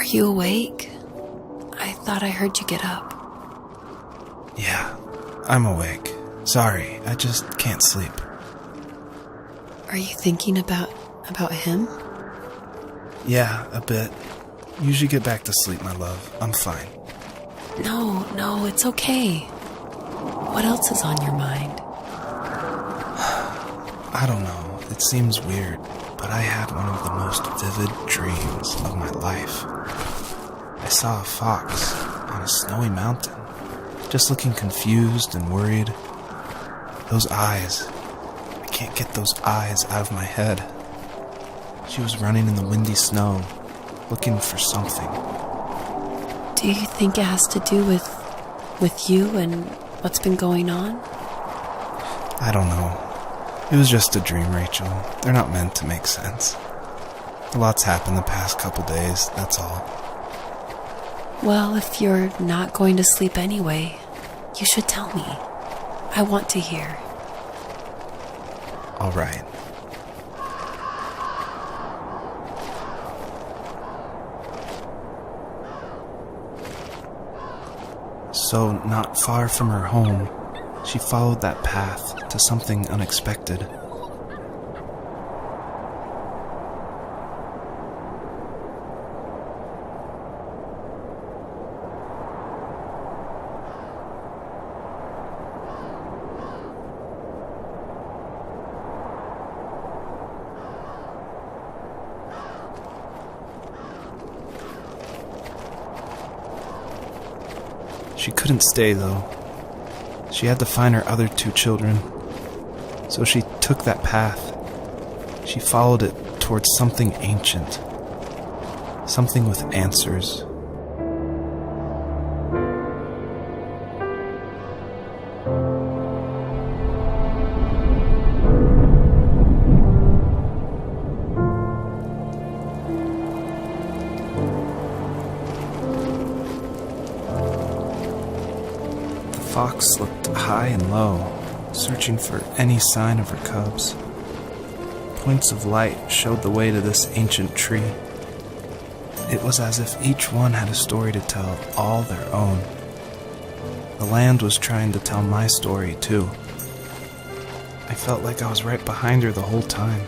Are you awake? I thought I heard you get up. Yeah, I'm awake. Sorry, I just can't sleep. Are you thinking about him? Yeah, a bit. Usually get back to sleep, my love. I'm fine. No, it's okay. What else is on your mind? I don't know. It seems weird, but I had one of the most vivid dreams of my life. I saw a fox on a snowy mountain, just looking confused and worried. Those eyes. I can't get those eyes out of my head. She was running in the windy snow, looking for something. Do you think it has to do with you and what's been going on? I don't know. It was just a dream, Rachel. They're not meant to make sense. A lot's happened the past couple days, that's all. Well, if you're not going to sleep anyway, you should tell me. I want to hear. All right. So, not far from her home, she followed that path to something unexpected. She couldn't stay, though. She had to find her other 2 children. So she took that path. She followed it towards something ancient. Something with answers. The fox looked high and low, searching for any sign of her cubs. Points of light showed the way to this ancient tree. It was as if each one had a story to tell, all their own. The land was trying to tell my story, too. I felt like I was right behind her the whole time.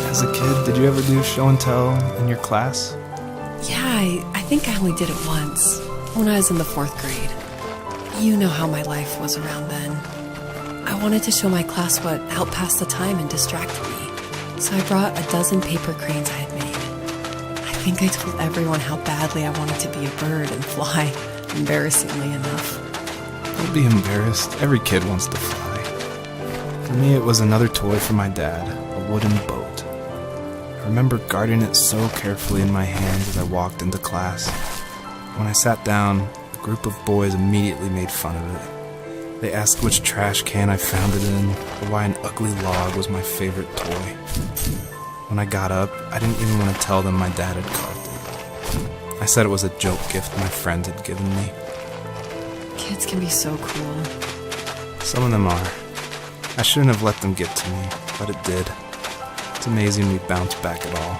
As a kid, did you ever do show and tell in your class? Yeah, I think I only did it once, when I was in the 4th grade. You know how my life was around then. I wanted to show my class what helped pass the time and distract me, so I brought a dozen paper cranes I had made. I think I told everyone how badly I wanted to be a bird and fly, embarrassingly enough. Don't be embarrassed. Every kid wants to fly. For me, it was another toy from my dad, a wooden boat. I remember guarding it so carefully in my hands as I walked into class. When I sat down, a group of boys immediately made fun of it. They asked which trash can I found it in, or why an ugly log was my favorite toy. When I got up, I didn't even want to tell them my dad had carved it. I said it was a joke gift my friend had given me. Kids can be so cruel. Some of them are. I shouldn't have let them get to me, but it did. It's amazing we bounced back at all.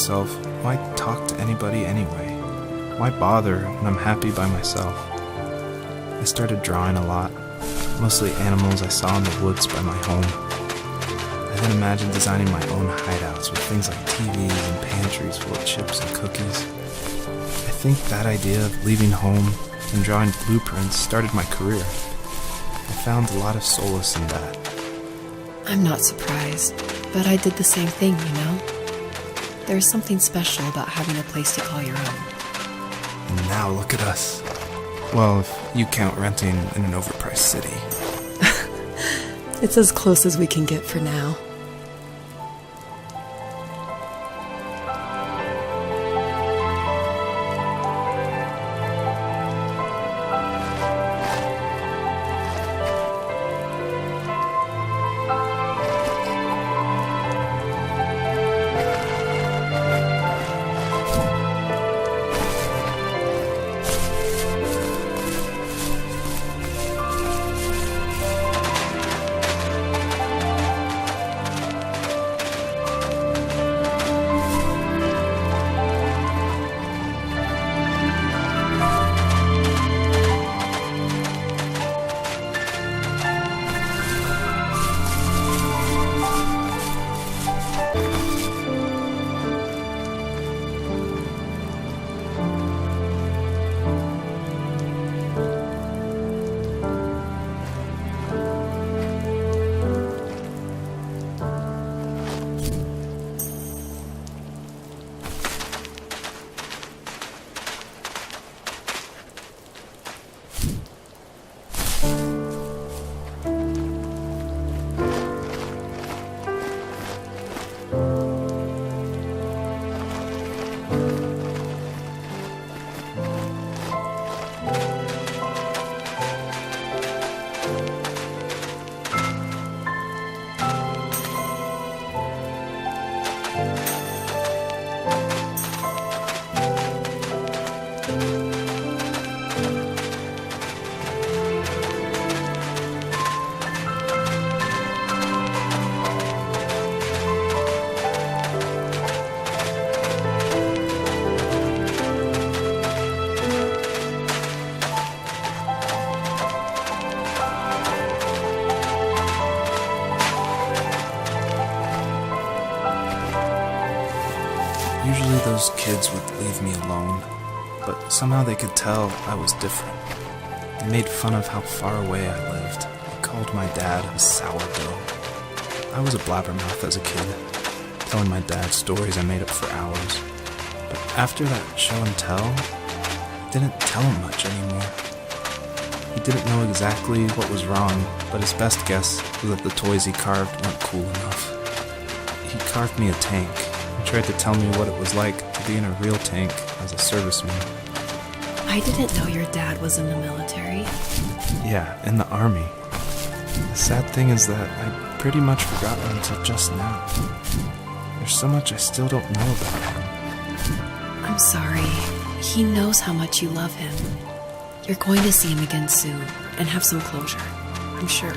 myself, why talk to anybody anyway? Why bother when I'm happy by myself? I started drawing a lot, mostly animals I saw in the woods by my home. I then imagined designing my own hideouts with things like TVs and pantries full of chips and cookies. I think that idea of leaving home and drawing blueprints started my career. I found a lot of solace in that. I'm not surprised, but I did the same thing, you know? There's something special about having a place to call your own. And now look at us. Well, if you count renting in an overpriced city. It's as close as we can get for now. Usually those kids would leave me alone, but somehow they could tell I was different. They made fun of how far away I lived. They called my dad a sourdough. I was a blabbermouth as a kid, telling my dad stories I made up for hours. But after that show and tell, I didn't tell him much anymore. He didn't know exactly what was wrong, but his best guess was that the toys he carved weren't cool enough. He carved me a tank, and tried to tell me what it was like to be in a real tank as a serviceman. I didn't know your dad was in the military. Yeah, in the army. The sad thing is that I pretty much forgot until just now. There's so much I still don't know about him. I'm sorry. He knows how much you love him. You're going to see him again soon and have some closure, I'm sure.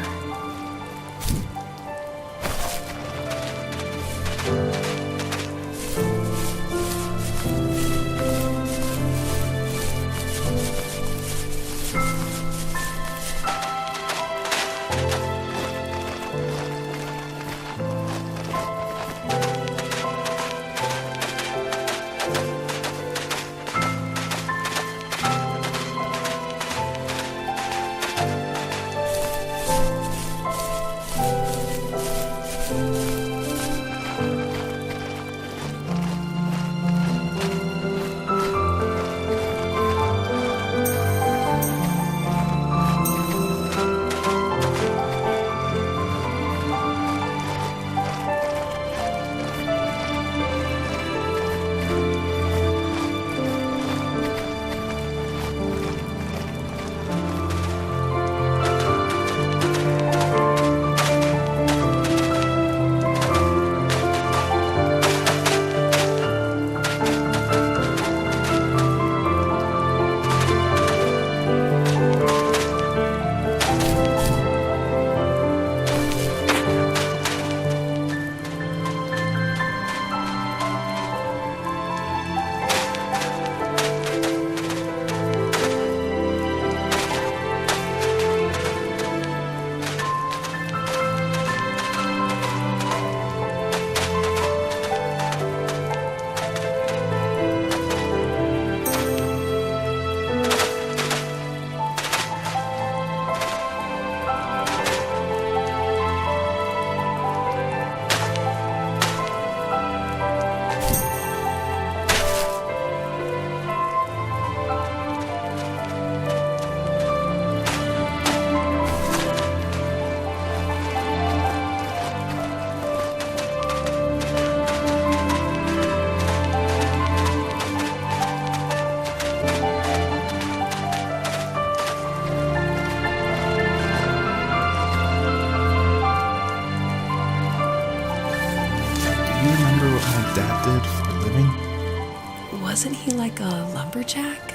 Dad did for a living? Wasn't he like a lumberjack?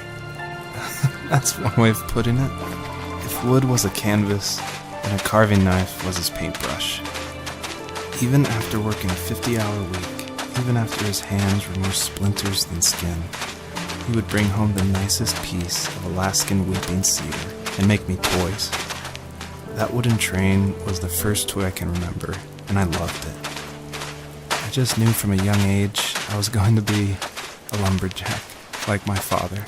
That's one way of putting it. If wood was a canvas, then a carving knife was his paintbrush. Even after working a 50-hour week, even after his hands were more splinters than skin, he would bring home the nicest piece of Alaskan weeping cedar and make me toys. That wooden train was the first toy I can remember, and I loved it. I just knew from a young age I was going to be a lumberjack, like my father.